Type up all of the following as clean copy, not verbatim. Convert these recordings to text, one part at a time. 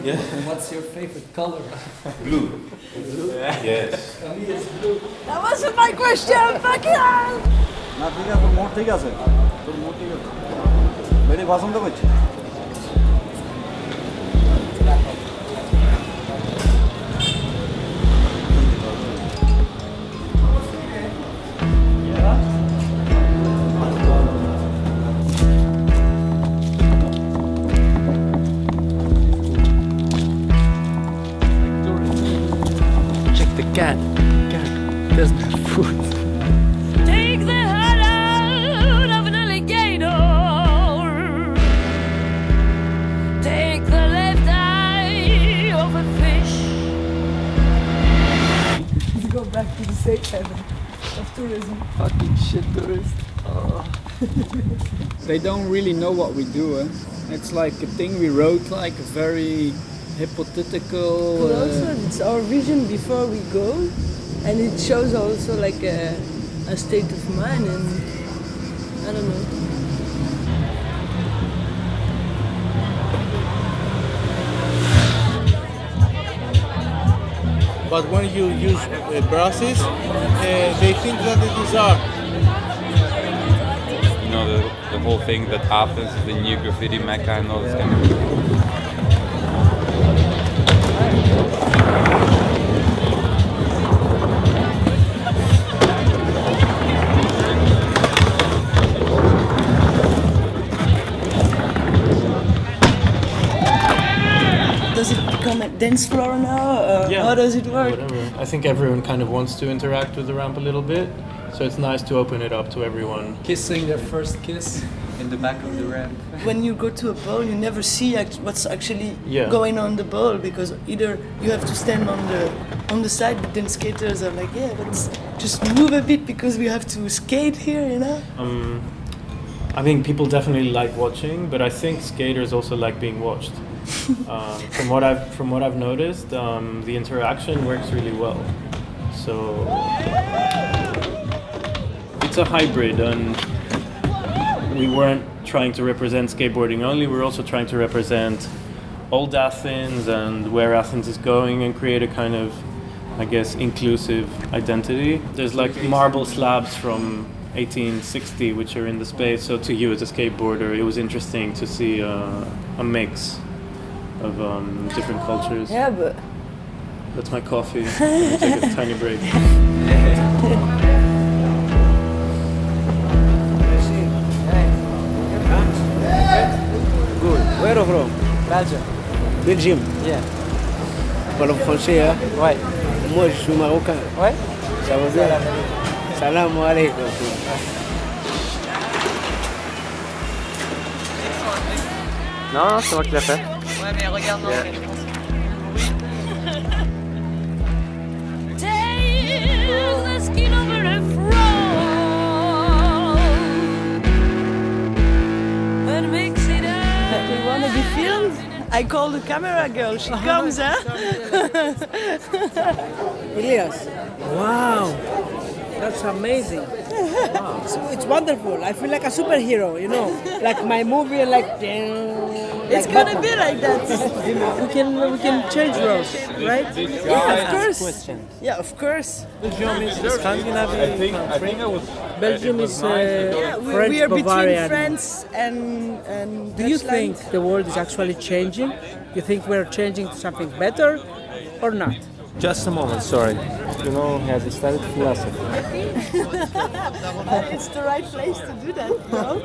Yeah. And what's your favorite color? Blue. Blue? Yes. Me is blue. That wasn't my question, fuck it! না ঠিক আছে তোর মোট ঠিক আছে তোর মোট ঠিক আছে বেড়ে পছন্দ করছি Check the cat. Cat doesn't have food. Take the heart out of an alligator. Take the left eye of a fish. Go back to the safe heaven of tourism. Fucking shit tourist. Oh. They don't really know what we do. It's like a thing we wrote, like a very hypothetical. But also, it's our vision before we go, and it shows also like a state of mind, and I don't know. But when you use brushes, they think that it is art. You know, the whole thing that Athens is the new graffiti mecca and all this kind of thing. Does it become a dance floor now? Yeah. How does it work? Whatever. I think everyone kind of wants to interact with the ramp a little bit, so it's nice to open it up to everyone. Kissing their first kiss in the back of the ramp. When you go to a bowl, you never see what's actually Yeah. going on the bowl, because either you have to stand on the side, but then skaters are like, yeah, let's just move a bit because we have to skate here, you know? I think people definitely like watching, but I think skaters also like being watched. From what I've noticed, the interaction works really well. So it's a hybrid, and we weren't trying to represent skateboarding only. We're also trying to represent old Athens and where Athens is going, and create a kind of, I guess, inclusive identity. There's like marble slabs from 1860 which are in the space. So to you as a skateboarder, it was interesting to see a mix of different cultures. Yeah, but That's my coffee. I'm gonna take a tiny break. Good. Where are you from? Belgium. Belgium. Yeah. Tu parles français, hein? Ouais. Moi, je suis marocain. Ouais. Ça va bien? Salam alaikum. Non, c'est moi qui l'ai fait. Ouais, mais regarde, non, mais je pense. Take the skin over a frog and mix it up. do you want to be filmed? I call the camera girl. She comes, huh? Elias, wow, that's amazing. Wow. It's wonderful. I feel like a superhero, you know, like my movie, like. It's gonna be like that. We can change roles, right? Yeah, of course. Yeah, of course. Belgium is Scandinavian. I think I was. Belgium is Yeah, French we are between Bavarian. France and Do you Dutchland. think the world is actually changing? You think we're changing to something better or not? Just a moment, sorry. You know, has studied philosophy. It's the right place to do that, no?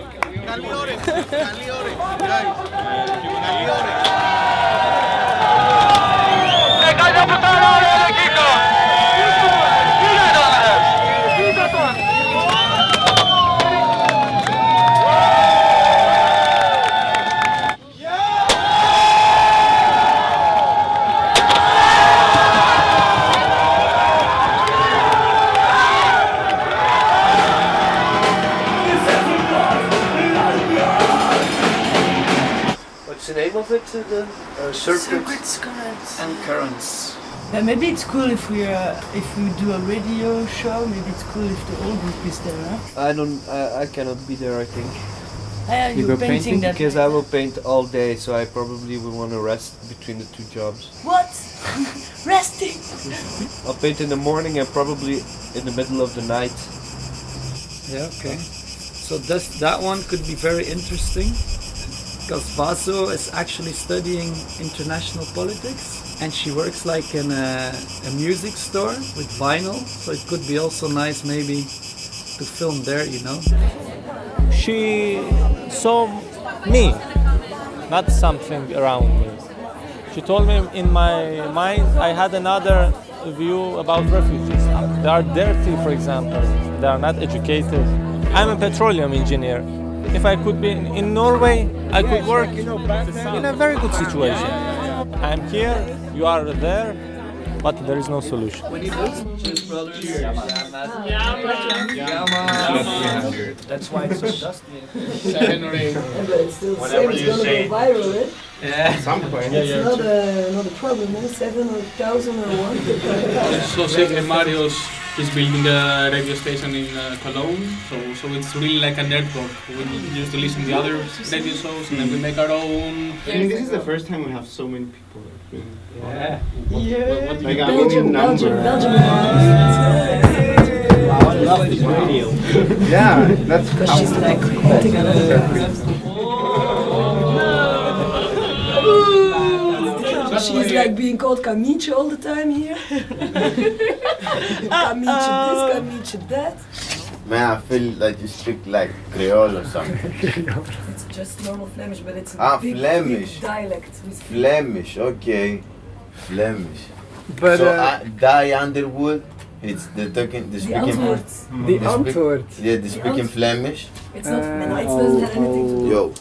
What's the name of it? The Circuits, currents. And currents. Maybe it's cool if we do a radio show. Maybe it's cool if the whole group is there, huh? I cannot be there, I think. Why are you painting that? Because I will paint all day, so I probably will want to rest between the two jobs. What? Resting? I'll paint in the morning and probably in the middle of the night. Yeah, okay. So that one could be very interesting, because Vaso is actually studying international politics, and she works like in a music store with vinyl, so it could be also nice maybe to film there, you know. She saw me, not something around me. She told me in my mind I had another view about refugees. They are dirty, for example. They are not educated. I'm a petroleum engineer. If I could be in Norway, I could work in a very good situation. I'm here, you are there, but there is no solution. Cheers, brothers. Cheers. That's why it's so dusty. 7 or 8. Whatever you say. Viral, eh? At some point. It's not a problem, eh? 7 or 1,000 or 1. So Secret Mario's is building a radio station in Cologne, so it's really like a network. We used to listen to the other radio shows and then we make our own. I think this is the first time we have so many people. Yeah. What like Belgium. Wow, I love this radio. Yeah, that's how She's like, she's like being called Kamietje all the time here. Kamietje this, Kamietje that. Man, I feel like you speak like Creole or something. It's just normal Flemish, but it's a big dialect. Flemish, okay. Flemish. But so Die Underwood, it's the speaking. the Antwoord. Yeah, the speaking Flemish. It's not. It doesn't have anything to do. Yo,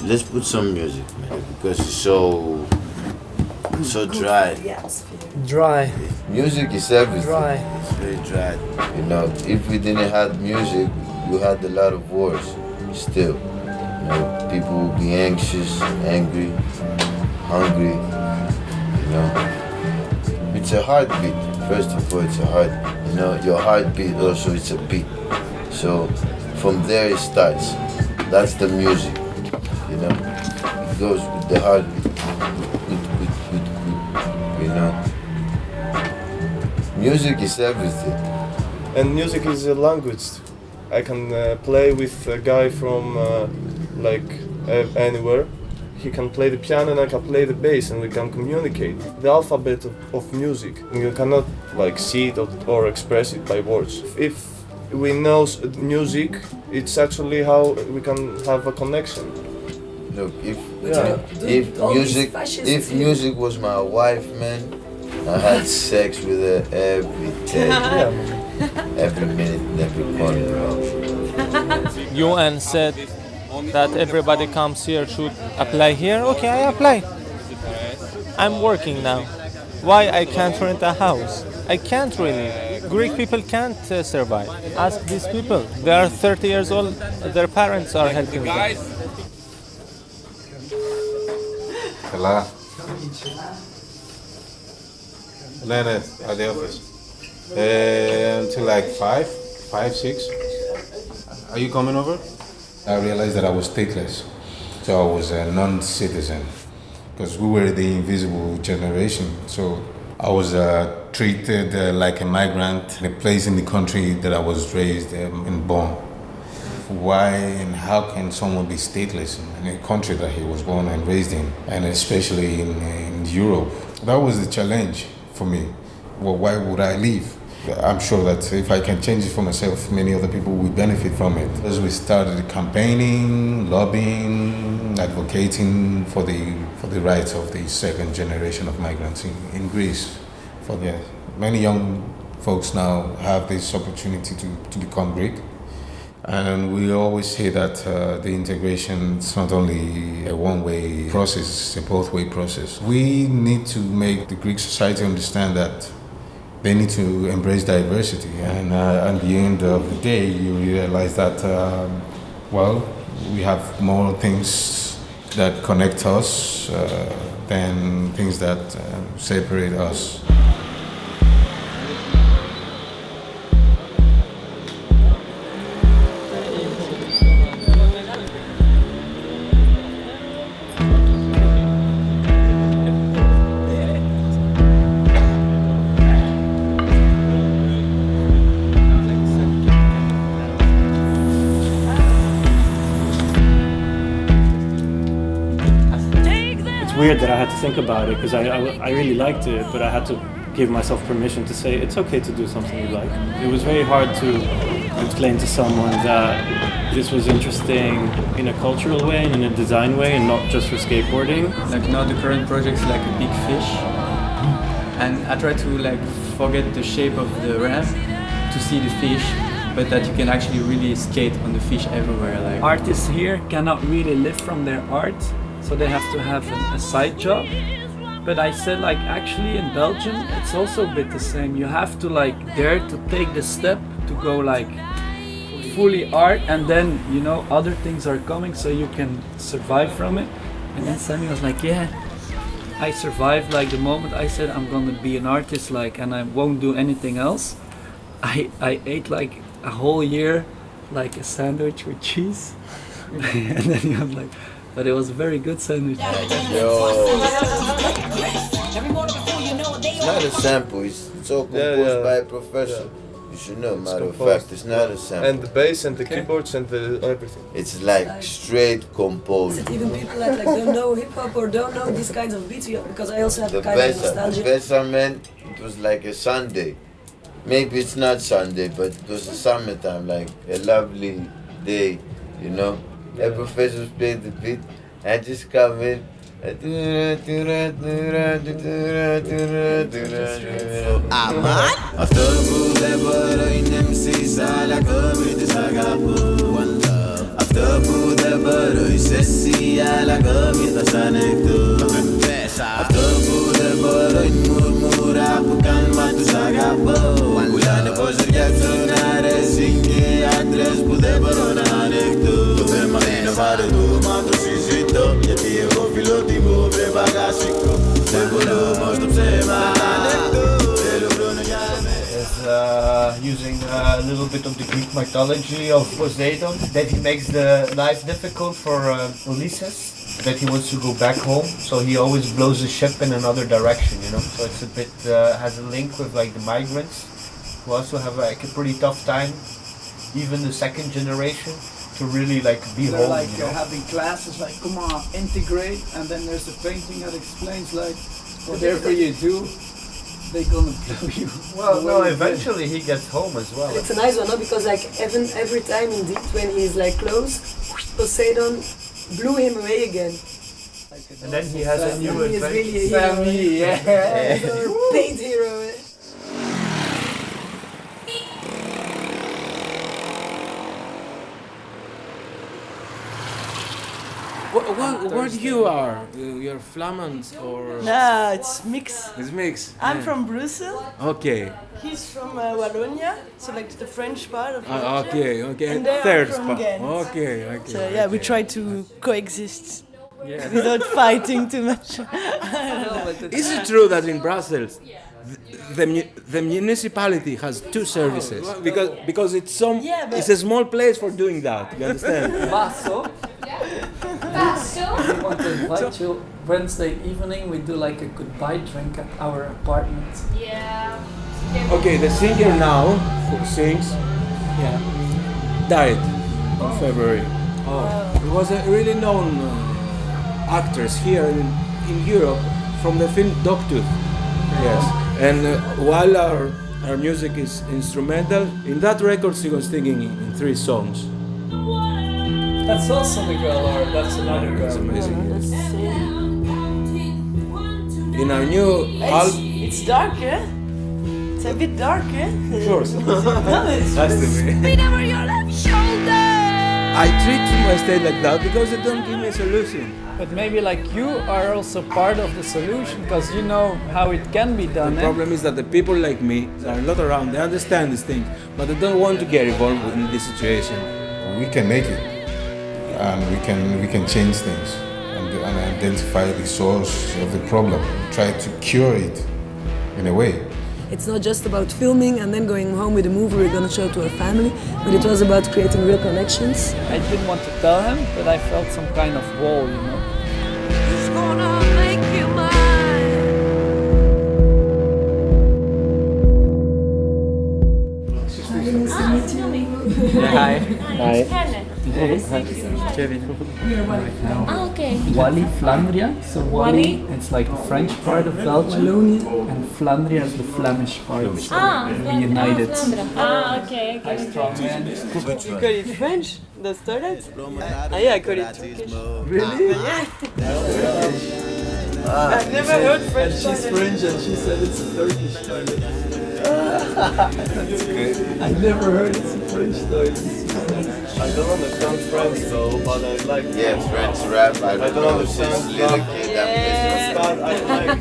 let's put some music, man, because it's so dry. The atmosphere. Dry. Music is everything. Dry. It's very dry. You know, if we didn't have music, we had a lot of wars. Still, you know, people would be anxious, angry, hungry. You know, it's a heartbeat. First of all, it's a heart. You know, your heartbeat also it's a beat. So from there it starts. That's the music. You know, it goes with the heartbeat. You know, music is everything. And music is a language. I can play with a guy from anywhere. He can play the piano and I can play the bass and we can communicate. The alphabet of music. You cannot like see it or express it by words. If we know music, it's actually how we can have a connection. Look, if music was my wife, man, I had sex with her every day, every minute, every corner. UN said that everybody comes here should apply here. Okay, I apply. I'm working now. Why I can't rent a house? I can't really. Greek people can't survive. Ask these people. They are 30 years old. Their parents are helping them. Hello. Lena at the office. Until like 5, 6. Are you coming over? I realized that I was stateless, so I was a non-citizen, because we were the invisible generation. So I was treated like a migrant in a place in the country that I was raised and born. Why and how can someone be stateless in a country that he was born and raised in, and especially in Europe? That was the challenge for me. Well, why would I leave? I'm sure that if I can change it for myself, many other people will benefit from it. As we started campaigning, lobbying, advocating for the rights of the second generation of migrants in Greece. Many young folks now have this opportunity to become Greek. And we always say that the integration is not only a one-way process, it's a both-way process. We need to make the Greek society understand that they need to embrace diversity. And at the end of the day, you realize that, we have more things that connect us than things that separate us. weird that I had to think about it because I really liked it, but I had to give myself permission to say it's okay to do something you like. It was very hard to explain to someone that this was interesting in a cultural way and in a design way and not just for skateboarding. Like now the current project is like a big fish, and I try to like forget the shape of the ramp to see the fish, but that you can actually really skate on the fish everywhere. Like artists here cannot really live from their art, so they have to have a side job. But I said like actually in Belgium it's also a bit the same. You have to like dare to take the step to go like fully art, and then you know other things are coming so you can survive from it. And then Sammy was like, yeah, I survived like the moment I said I'm gonna be an artist like and I won't do anything else. I ate like a whole year like a sandwich with cheese. And then he was like, but it was a very good sandwich. Yo. It's not a sample, it's all composed by a professional. You should know, matter of fact, it's not a sample. And the bass and the keyboards and the everything. It's like straight composed. Is it even people that like don't know hip hop or don't know these kinds of beats? Because I also have The kind of nostalgia. Bessa, man, it was like a Sunday. Maybe it's not Sunday, but it was a summertime, like a lovely day, you know. The professors played the beat, I just come in. Using a little bit of the Greek mythology of Poseidon, that he makes the life difficult for Ulysses, that he wants to go back home, so he always blows the ship in another direction, you know. So it's a bit has a link with like the migrants who also have like a pretty tough time, even the second generation, to really like be They're home. like you know? having classes like, come on, integrate, and then there's a painting that explains like whatever you do, they're gonna blow you. Well, no, away. eventually he gets home as well. It's a nice one, no? Because like every time indeed when he's like close, Poseidon blew him away again. And then he has a new He is adventure. really a hero. Sammy, yeah. He's our paid hero. Eh? Where you are? You're Flamand or? Nah, it's mixed. It's mixed. I'm yeah. from Brussels. Okay. He's from Wallonia, so like the French part of Belgium. Okay. And they Third are from spot. Ghent. Okay. So yeah, we try to coexist Yeah. without fighting too much. Is it true that in Brussels, the municipality has two services? Because it's it's a small place for doing that. You understand? Vaso. We want to invite you Wednesday evening. We do like a goodbye drink at our apartment. Yeah. Okay, the singer now who sings, died in February. He was a really known actress here in Europe from the film Dogtooth. Yes, and while our music is instrumental, in that record she was singing in 3 songs. That's also the girl, or that's another girl? It's amazing. In our new album. It's dark, eh? It's a bit dark, eh? Sure. No, it's That's the way. Speed over your left shoulder. I treat my state like that because they don't give me a solution. But maybe like you are also part of the solution because you know how it can be done. The problem is that the people like me are not around. They understand these things, but they don't want to get involved in this situation. We can make it, and we can change things and identify the source of the problem, try to cure it in a way. It's not just about filming and then going home with a movie we're gonna show to our family, but it was about creating real connections. I didn't want to tell him, but I felt some kind of wall, you know. Who's gonna make you mine? Hi. Hi. Hi. Kevin. Right now. Ah, okay. Wallis, Flandria. So Wallis? it's like the French part of Belgium, and Flandria is the Flemish part. Ah, Reunited. Ah, okay, okay. You call it French? Those toilets? Ah, yeah, I call it Turkish. Really? Yeah. I've never heard French. And she's French and she said it's a Turkish toilet. That's good. I never heard it's a French toilet. I don't understand French though, but I like. Yeah, French rap. I don't understand. Since little kid, But I like.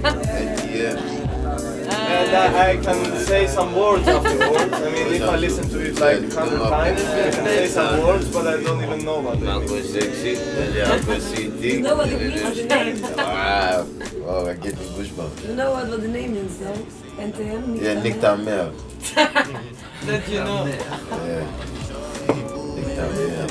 And I can say some words afterwards. I mean, if I listen to it like 100 times, I can say some words, but I don't even know what they mean. You know what it means? Oh, I get the goosebumps. You know what the name is, though? NTM? Yeah, Nick ta mère. That you know. Yeah. Nick ta mère.